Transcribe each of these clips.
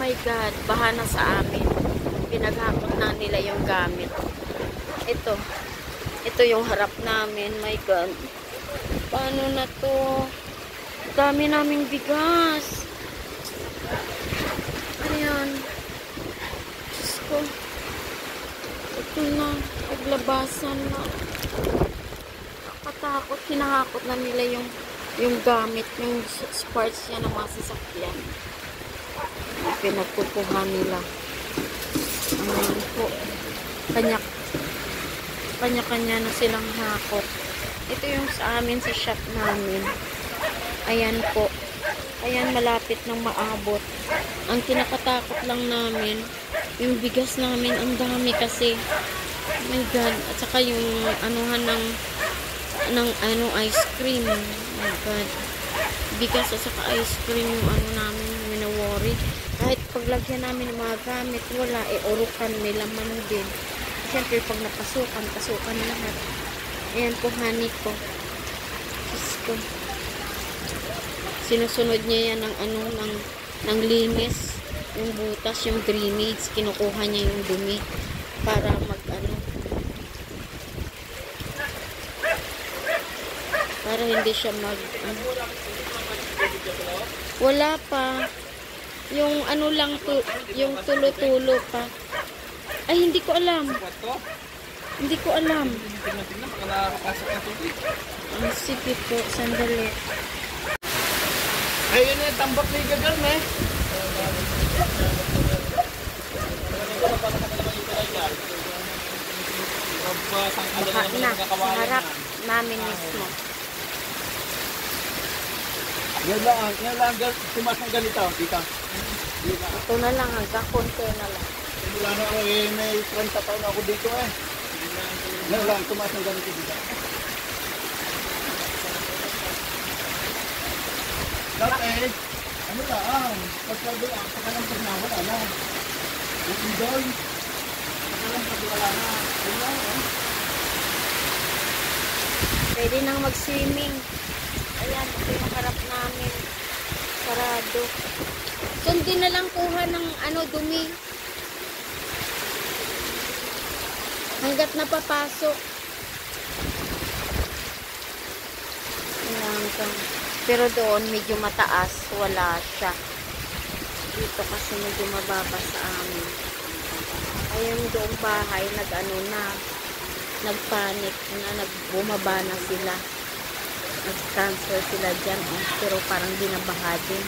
my God, baha na sa amin. Pinaghakot na nila yung gamit. Ito yung harap namin. My God. Paano na to? Dami naming bigas. Ayan. Diyos ko. Ito na. Paglabasan na. Nakatakot. Hinahakot na nila yung gamit. Yung parts niya ng mga sasakyan. Pinagkukuhan nila. Ayan po. Kanya-kanya na silang hakot. Ito yung sa amin, sa shop namin. Ayan po. Ayan, malapit nang maabot. Ang kinakatakot lang namin, yung bigas namin, ang dami kasi. Oh my God. At saka yung anuhan ng ice cream. Oh my God. Bigas at saka ice cream yung ano namin, wina-worry. Kahit paglagyan namin ng mga gamit, wala, urukan, may laman din. Siyempre, pag pasukan lahat. Ayan po, honey ko. Diyos ko. Sinusunod niya yan ng linis. Yung butas, yung drainage. Kinukuha niya yung dumi para para hindi siya wala pa. Yung lang yung tulo-tulo pa. Ay, hindi ko alam. Hindi ko alam. Sige po, sandali. Ayun yung tambak na igagal, eh. Baka na, sa harap namin mismo. Yan lang, tumas ng ganito, dito. Ito na lang, hanggang konti na lang. Wala na ako, may 30 taon ako dito, eh. Yan lang, tumas ng ganito dito. Dati, ano lang, pagkalampag na wala na. Yung doon, pagkalampag wala na. Yun lang, eh. Pwede nang mag-swimming. Ayan, ito yung harap namin. Sarado. Sundin na lang kuha ng dumi. Hanggat napapasok. Ayan ka. Pero doon, medyo mataas. Wala siya. Dito kasi medyo mababa sa amin. Ayun doong bahay, nagpanik na, bumaba na sila. Nag-transfer sila dyan. Pero parang binabaha din.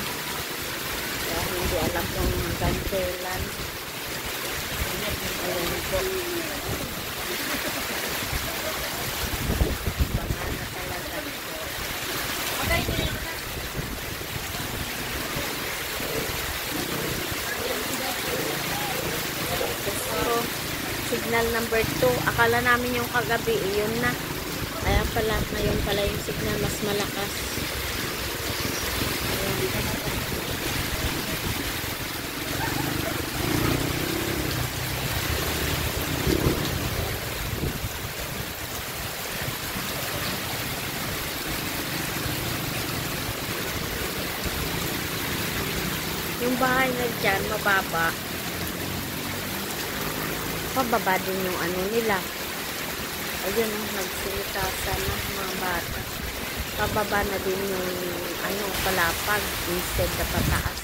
Kaya hindi alam kung hanggang kailan. Ayun po. Baha na talaga. So, signal number 2. Akala namin yung kagabi, yun na. Kaya pala, ngayon pala yung signal mas malakas. Ayan. Yung bahay na dyan, mababa. Pababa din yung nila. Ayun, nagsilitasan na mga bata. Pababa na din yung palapag instead na pataas.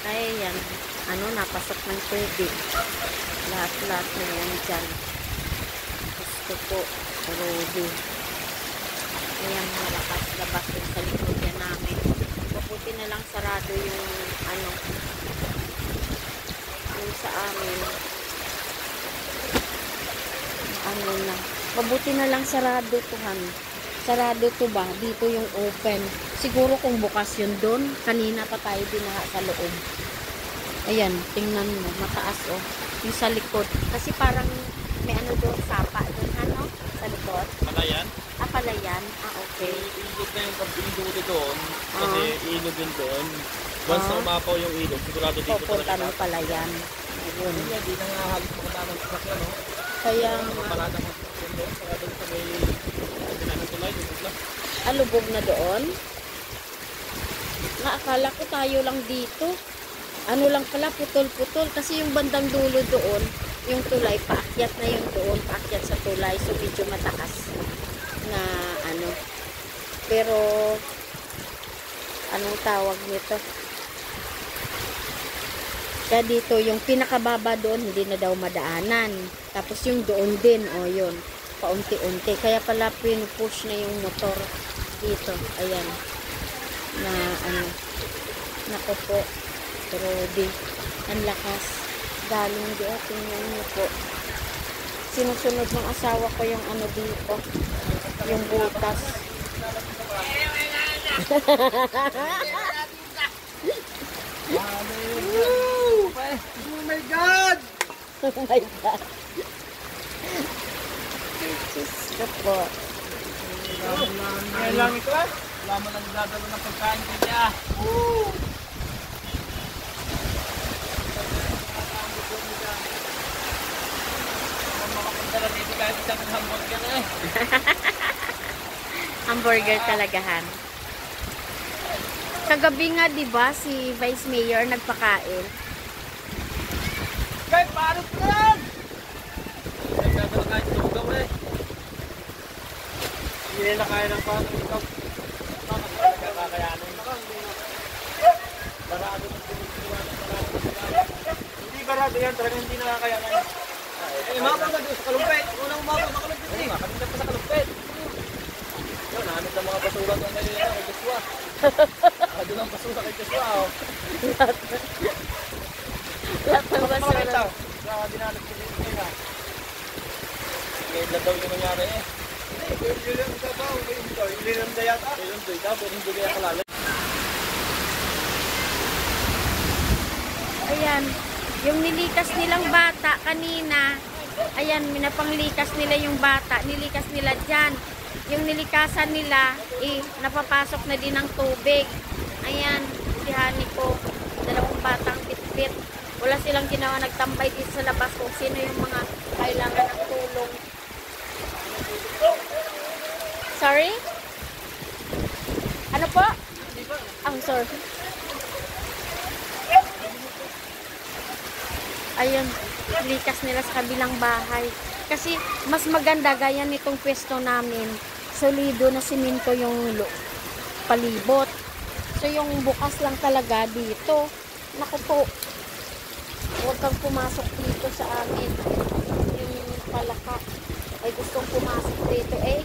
Kaya yan, napasok ng tubig. Lahat-lahat na yan dyan. Gusto po, Rudy. Ayan, malakas labas din sa likod yan namin. Mabuti na lang sarado yung yung sa amin. Na. Mabuti na lang sarado to, Sarado to ba? Dito yung open. Siguro kung bukas yun doon, kanina pa tayo dinaha sa loob. Ayan, tingnan mo, mataas yung sa likod. Kasi parang may doon, sapa doon, sa likod. Palayan? Palayan. Okay. Ilog na yung pag-ilog doon. Kasi ilog yun doon. Once na umapaw yung ilog, sigurado dito pupunta ng Palayan. Ayun. Hindi na nga halos makatanan sa sakyan, no? Kaya parada mo doon, saka doon sa may pinanatulay, lubog na. Lubog na doon? Naakala ko tayo lang dito. ano lang pala, putol-putol. Kasi yung bandang dulo doon, yung tulay, paakyat na yung doon, paakyat sa tulay. So, medyo mataas na ano. Pero, anong tawag nito? Kaya dito, yung pinakababa doon, hindi na daw madaanan. Tapos yung doon din, o yun, paunti-unti. Kaya pala pinupush na yung motor dito. Ayan. Na ano, nako po. Pero di, ang lakas. Galing di, tingnan niyo po. Sinusunod ng asawa ko yung ano dito. Yung butas. Oh my God! Oh my God. Diyos ko po. Ngayon lang ito ah. Wala mo lang gagawin ng pagkain kanya. Makapunta dito kahit isang hamburger eh. Hamburger talagahan. Kagabi nga, di ba, si Vice Mayor nagpakain. Kahit paano ko yan? Nagkagawa kahit sugaw eh. Hindi nila kaya ng paano ikaw. Kakayanin. Barado ng pinagsiwanan. Hindi barado yan. Talagang hindi nakakayanan. Umabot na doon sa kalumpet. Unang umabot sa kalumpet eh. Kanina pa sa kalumpet. Yun, nahanap ng mga basura doon na nila kay Joshua. Doon ang basura kay Joshua. Lahat ng basura. Sa dinanap ko dito nila. Ngayon lang daw yung nangyari eh. Yun lang sa tao. Yung linanda yata. Yung doy daw. Pero hindi kaya kalala. Ayan. Yung nilikas nilang bata kanina. Ayan, minapanglikas nila yung bata. Nilikas nila dyan. Yung nilikasan nila, napapasok na din ng tubig. Ayan, si Hani ko. Dalawang batang pitpit. Wala silang ginawa, nagtambay dito sa labas kung sino yung mga kailangan ng tulong. Sorry? Ano po? Sorry. Ayun, likas nila sa kabilang bahay. Kasi mas maganda gaya nitong pwesto namin. Solido na simento yung palibot. So yung bukas lang talaga dito. Naku po. Huwag kang pumasok dito sa amin. Yung palaka ay gustong pumasok dito eh.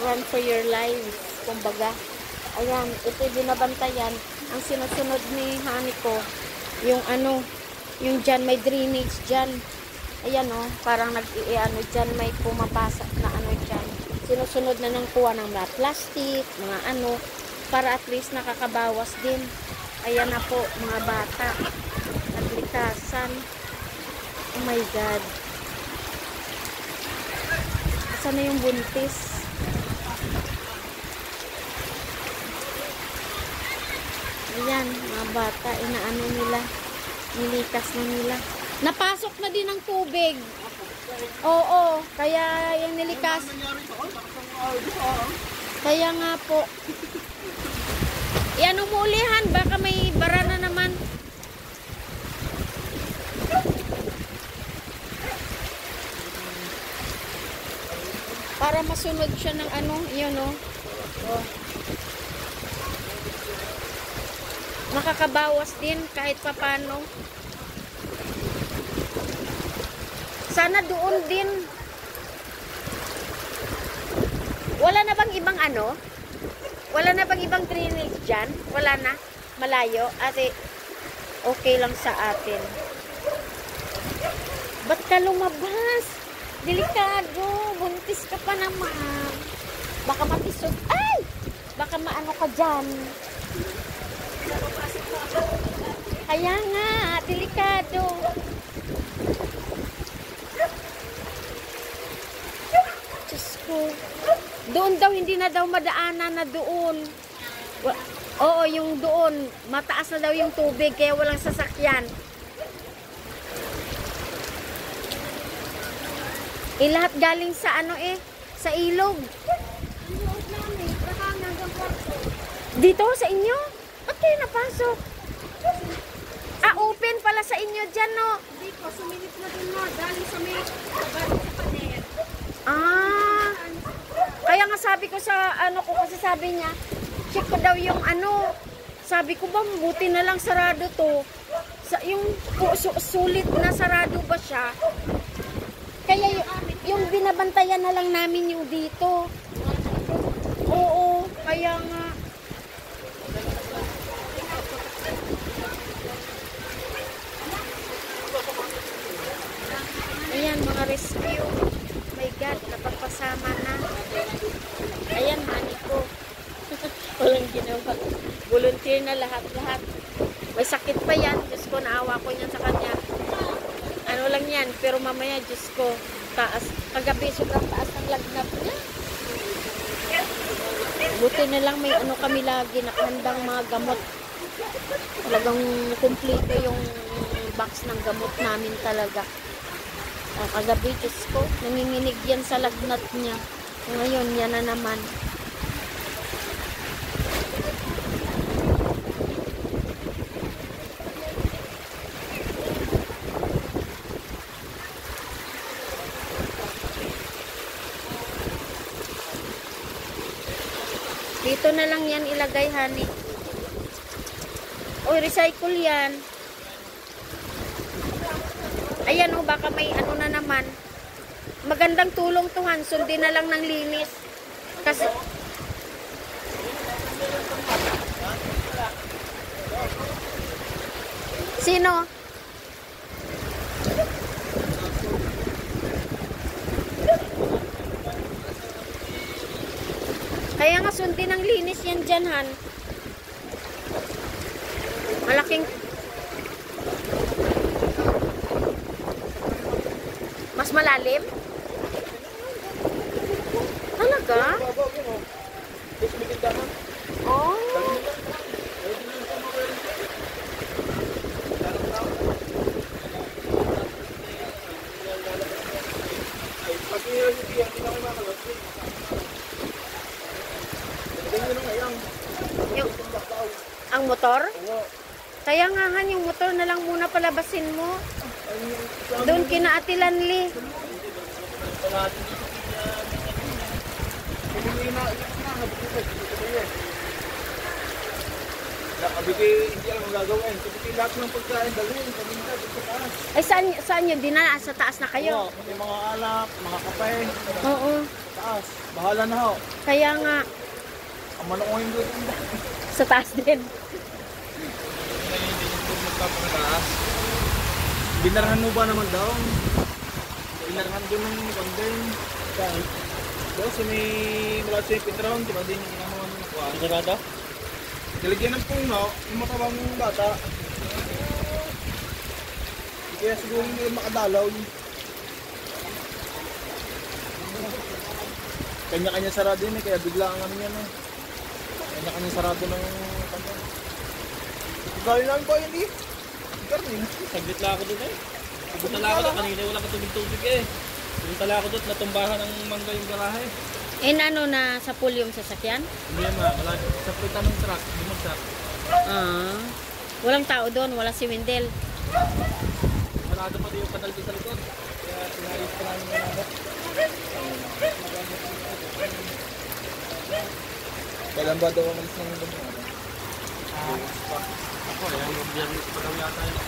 Run for your life. Kumbaga. Ayan, ito binabantayan. Ang sinusunod ni Hani ko, yung ano, yung dyan, may drainage dyan. Ayan o, parang nag-i-ano dyan, may pumapasok na ano dyan. Sinusunod na ng kuha ng mga plastic, mga ano, para at least nakakabawas din. Ayan na po, mga bata. Naglikasan. Oh my God. Saan na yung buntis? Ayan, mga bata, inaano nila. Nilikas na nila. Napasok na din ang tubig. Oo, kaya yung nilikas. Kaya nga po. Yan umuulihan, baka may bara na naman. Para masunod siya ng ano, yun o. Oh. Makakabawas din kahit papano. Sana doon din. Wala na bang ibang ano? Wala na bang ibang drainage dyan? Wala na? Malayo? Ate, okay lang sa atin. Ba't ka lumabas? Delikado. Buntis ka pa naman. Baka matisod. Ay! Baka maano ka dyan. Kaya nga, delikado. Diyos ko. Doon daw, hindi na daw madaanan na doon. Oo, yung doon, mataas na daw yung tubig, kaya walang sasakyan. Lahat galing sa ano sa ilog. Dito sa inyo? Ba't kayo napasok? Ah, open pala sa inyo dyan, no? Hindi ko, sumilip na dun mo. Dali sa may sa paner. Ah, kaya nga sabi ko sa ano ko, kasi sabi niya, check ko daw yung ano. Sabi ko ba, buti na lang sarado to. Yung sulit na sarado ba siya? Kaya yung binabantayan na lang namin yung dito. Oo, kaya nga. Ayan, mga rescue. My God, napagpasama na. Ayan, honey ko. Walang ginawa. Volunteer na lahat-lahat. May sakit pa yan. Diyos ko, naawa ko yan sa kanya. Ano lang yan. Pero mamaya, Diyos ko, taas. Kagabi, sobrang taas ng lagnat niya. Buti na lang may ano kami lagi, nakahandang mga gamot. Talagang kumplito yung box ng gamot namin talaga. Kagabi, Diyos ko, nanginginig yan sa lagnat niya. Ngayon, yan na naman. Dito na lang yan ilagay, honey. Oy, recycle yan. Ayan o, baka may ano na naman. Magandang tulong to, Han. Sundin na lang ng linis. Kasi sino? Kaya nga sundin ng linis yan dyan, Han. Malaking mas malalim? Talaga? Oh. Yung, ang motor? Kaya nga, Han, yung motor na lang muna palabasin mo. Doon kina Ate Lanli. Kabigay, hindi alam ang gagawin. Kabigay lahat ng pagkain, dalhin, paminta, dito sa taas. Ay, saan yun? Dinala, sa taas na kayo? Oo, may mga alak, mga kape, Oo. taas. Bahala na ho. Kaya nga, Ang manukuhin doon. sa taas din. Binarhan mo ba naman daw? Binarhan doon ng kondeng. Doon sa may mula sa Petron, diba din yung inamuhan ng kuwan? Ano na daw? Nilagyan ng puno, yung matabang bata. Kaya siguro hindi makadalaw. Kanya-kanya sarado yun eh, kaya bigla ang ano yan eh. Kanya-kanya sarado ng kanya. Gawin namin po yun eh. Saglit lang ako doon eh. Pupunta lang ako doon. Kanina wala ka tubig-tubig eh. Pupunta lang ako doon. Natumbahan ng mangga yung garahe. Eh, ano na sa pool yung sasakyan? Hindi ma. Sa pita ng truck. Bumagsak. Ah. Walang tao doon, wala si Wendell. Marado pa din yung kanal doon sa likod. Kaya sinayos pa namin yung nabot. Kailan ba daw umalis ng mundo mo? Ako eh. Yung biyernes pa daw yata yun.